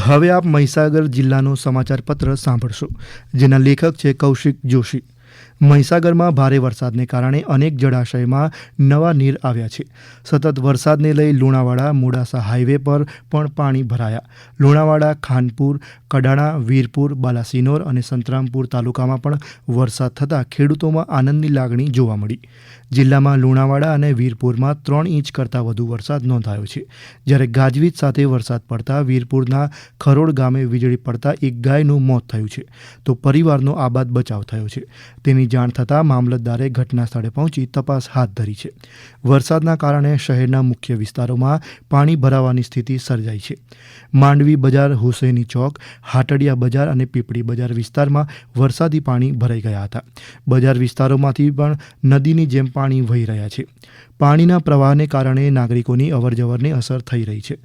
હવે આપ મહીસાગર જિલ્લાનું સમાચાર પત્ર સાંભળશો, જેના લેખક છે કૌશિક જોશી. મહીસાગરમાં ભારે વરસાદને કારણે અનેક જળાશયમાં નવા નીર આવ્યા છે. સતત વરસાદને લઈ લુણાવાડા મોડાસા હાઈવે પર પણ પાણી ભરાયા. લુણાવાડા, ખાનપુર, કડાણા, વીરપુર, બાલાસિનોર અને સંતરામપુર તાલુકામાં પણ વરસાદ થતાં ખેડૂતોમાં આનંદની લાગણી જોવા મળી. જિલ્લામાં લુણાવાડા અને વીરપુરમાં 3 ઇંચ કરતાં વધુ વરસાદ નોંધાયો છે. જ્યારે ગાજવીજ સાથે વરસાદ પડતા વીરપુરના ખરોડ ગામે વીજળી પડતા એક ગાયનું મોત થયું છે, તો પરિવારનો આબાદ બચાવ થયો છે. તેની જાણ થતાં મામલતદારે ઘટના સ્થળે પહોંચી તપાસ હાથ ધરી છે. વરસાદના કારણે શહેરના મુખ્ય વિસ્તારોમાં પાણી ભરાવાની સ્થિતિ સર્જાઈ છે. માંડવી બજાર, હુસૈની ચોક, હાટડિયા બજાર અને પીપળી બજાર વિસ્તારમાં વરસાદી પાણી ભરાઈ ગયા હતા. બજાર વિસ્તારોમાંથી પણ નદીની જેમ પાણી વહી રહ્યા છે. પાણીના પ્રવાહને કારણે નાગરિકોની અવરજવરને અસર થઈ રહી છે.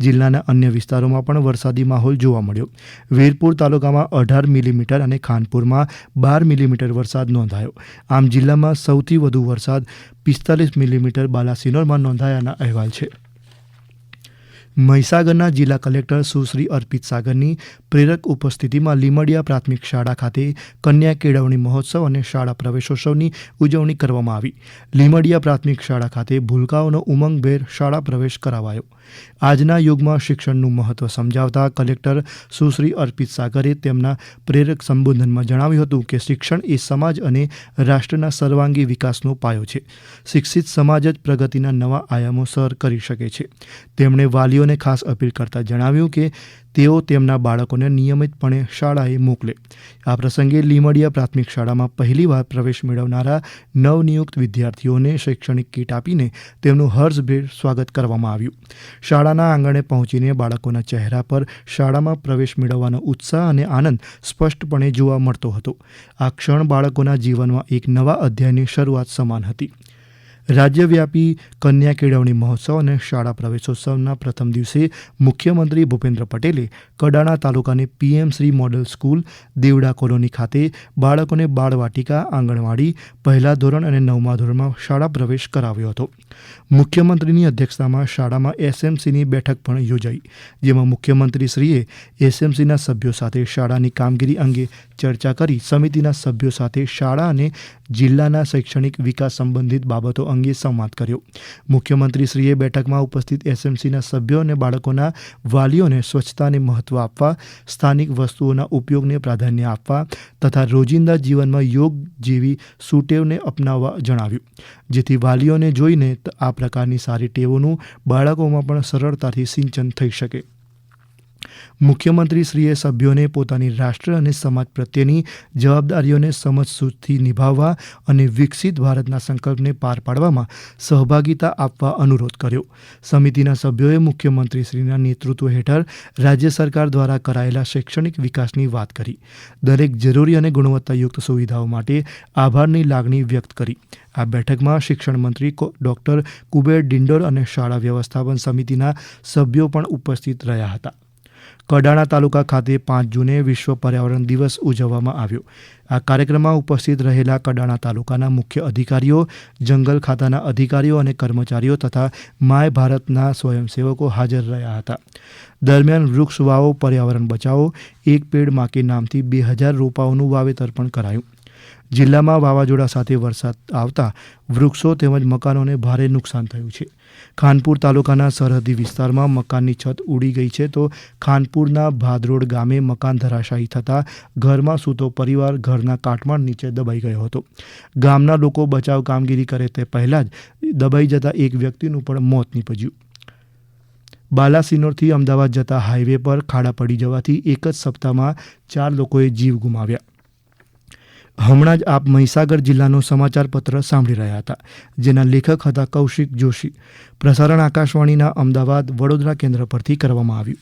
જિલ્લાના અન્ય વિસ્તારોમાં પણ વરસાદી માહોલ જોવા મળ્યો. વીરપુર તાલુકામાં 18 મિલીમીટર અને ખાનપુરમાં 12 મિલીમીટર વરસાદ નોંધાયો. આમ જિલ્લામાં સૌથી વધુ વરસાદ 45 મિલીમીટર બાલાસિનોરમાં નોંધાયાના અહેવાલ છે. મહીસાગરના જિલ્લા કલેક્ટર સુશ્રી અર્પિત સાગરની પ્રેરક ઉપસ્થિતિમાં લીમડિયા પ્રાથમિક શાળા ખાતે કન્યા કેળવણી મહોત્સવ અને શાળા પ્રવેશોત્સવની ઉજવણી કરવામાં આવી. લીમડિયા પ્રાથમિક શાળા ખાતે ભૂલકાઓનો ઉમંગભેર શાળા પ્રવેશ કરાવાયો. આજના યુગમાં શિક્ષણનું મહત્વ સમજાવતા કલેક્ટર સુશ્રી અર્પિત સાગરે તેમના પ્રેરક સંબોધનમાં જણાવ્યું હતું કે શિક્ષણ એ સમાજ અને રાષ્ટ્રના સર્વાંગી વિકાસનો પાયો છે. શિક્ષિત સમાજ જ પ્રગતિના નવા આયામો સર કરી શકે છે. તેમણે વાલીઓને ખાસ અપીલ કરતા જણાવ્યું કે તેઓ તેમના બાળકોને નિયમિતપણે શાળાએ મોકલે. આ પ્રસંગે લીમડિયા પ્રાથમિક શાળામાં પહેલીવાર પ્રવેશ મેળવનારા નવનિયુક્ત વિદ્યાર્થીઓને શૈક્ષણિક કીટ આપીને તેમનું હર્ષભેર સ્વાગત કરવામાં આવ્યું. શાળાના આંગણે પહોંચીને બાળકોના ચહેરા પર શાળામાં પ્રવેશ મેળવવાનો ઉત્સાહ અને આનંદ સ્પષ્ટપણે જોવા મળતો હતો. આ ક્ષણ બાળકોના જીવનમાં એક નવા અધ્યાયની શરૂઆત સમાન હતી. રાજ્યવ્યાપી કન્યા કેળવણી મહોત્સવ અને શાળા પ્રવેશોત્સવના પ્રથમ દિવસે મુખ્યમંત્રી ભૂપેન્દ્ર પટેલે કડાણા તાલુકાની પીએમ શ્રી મોડલ સ્કૂલ, દેવડા કોલોની ખાતે બાળકોને બાળવાટિકા, આંગણવાડી, પહેલા ધોરણ અને 9મા ધોરણમાં શાળા પ્રવેશ કરાવ્યો હતો. મુખ્યમંત્રીની અધ્યક્ષતામાં શાળામાં એસએમસીની બેઠક પણ યોજાઈ, જેમાં મુખ્યમંત્રીશ્રીએ એસએમસીના સભ્યો સાથે શાળાની કામગીરી અંગે ચર્ચા કરી સમિતિના સભ્યો સાથે શાળા અને જિલ્લાના શૈક્ષણિક વિકાસ સંબંધિત બાબતો અંગે સંવાદ કર્યો. મુખ્યમંત્રીશ્રીએ બેઠકમાં ઉપસ્થિત એસએમસીના સભ્યો અને બાળકોના વાલીઓને સ્વચ્છતાને મહત્વ આપવા, સ્થાનિક વસ્તુઓના ઉપયોગને પ્રાધાન્ય આપવા તથા રોજિંદા જીવનમાં યોગ જેવી સુટેવને અપનાવવા જણાવ્યું, જેથી વાલીઓને જોઈને આ પ્રકારની સારી ટેવોનું બાળકોમાં પણ સરળતાથી સિંચન થઈ શકે. મુખ્યમંત્રીશ્રીએ સભ્યોને પોતાની રાષ્ટ્ર અને સમાજ પ્રત્યેની જવાબદારીઓને સમજસૂઝથી નિભાવવા અને વિકસિત ભારતના સંકલ્પને પાર પાડવામાં સહભાગિતા આપવા અનુરોધ કર્યો. સમિતિના સભ્યોએ મુખ્યમંત્રીશ્રીના નેતૃત્વ હેઠળ રાજ્ય સરકાર દ્વારા કરાયેલા શૈક્ષણિક વિકાસની વાત કરી. દરેક જરૂરી અને ગુણવત્તાયુક્ત સુવિધાઓ માટે આભારની લાગણી વ્યક્ત કરી. આ બેઠકમાં શિક્ષણ મંત્રી ડૉક્ટર કુબેર ડિંડોર અને શાળા વ્યવસ્થાપન સમિતિના સભ્યો પણ ઉપસ્થિત રહ્યા હતા. કડાણા તાલુકા ખાતે 5 જૂને વિશ્વ પર્યાવરણ દિવસ ઉજવવામાં આવ્યો. આ કાર્યક્રમમાં ઉપસ્થિત રહેલા કડાણા તાલુકાના મુખ્ય અધિકારીઓ, જંગલ ખાતાના અધિકારીઓ અને કર્મચારીઓ તથા માય ભારતના સ્વયંસેવકો હાજર રહ્યા હતા. દરમિયાન વૃક્ષ વાવો, પર્યાવરણ બચાવો, એક પેડ માં કે નામથી 2000 રોપાઓનું વાવેતર પણ કરાયું. જિલ્લામાં વાવાઝોડા સાથે વરસાદ આવતા વૃક્ષો તેમજ મકાનોને ભારે નુકસાન થયું છે. ખાનપુર તાલુકાના સરહદી વિસ્તારમાં મકાનની છત ઉડી ગઈ છે, તો ખાનપુરના ભાદરોડ ગામે મકાન ધરાશાયી થતાં ઘરમાં સૂતો પરિવાર ઘરના કાટમાળ નીચે દબાઈ ગયો હતો. ગામના લોકો બચાવ કામગીરી કરે તે પહેલાં જ દબાઈ જતા એક વ્યક્તિનું પણ મોત નીપજ્યું. બાલાસિનોરથી અમદાવાદ જતા હાઈવે પર ખાડા પડી જવાથી એક જ સપ્તાહમાં 4 લોકોએ જીવ ગુમાવ્યા. હમણાં જ આપ મહીસાગર જિલ્લાનું સમાચાર પત્ર સાંભળી રહ્યા હતા, જેના લેખક હતા કૌશિક જોશી. પ્રસારણ આકાશવાણીના અમદાવાદ, વડોદરા કેન્દ્ર પરથી કરવામાં આવ્યું.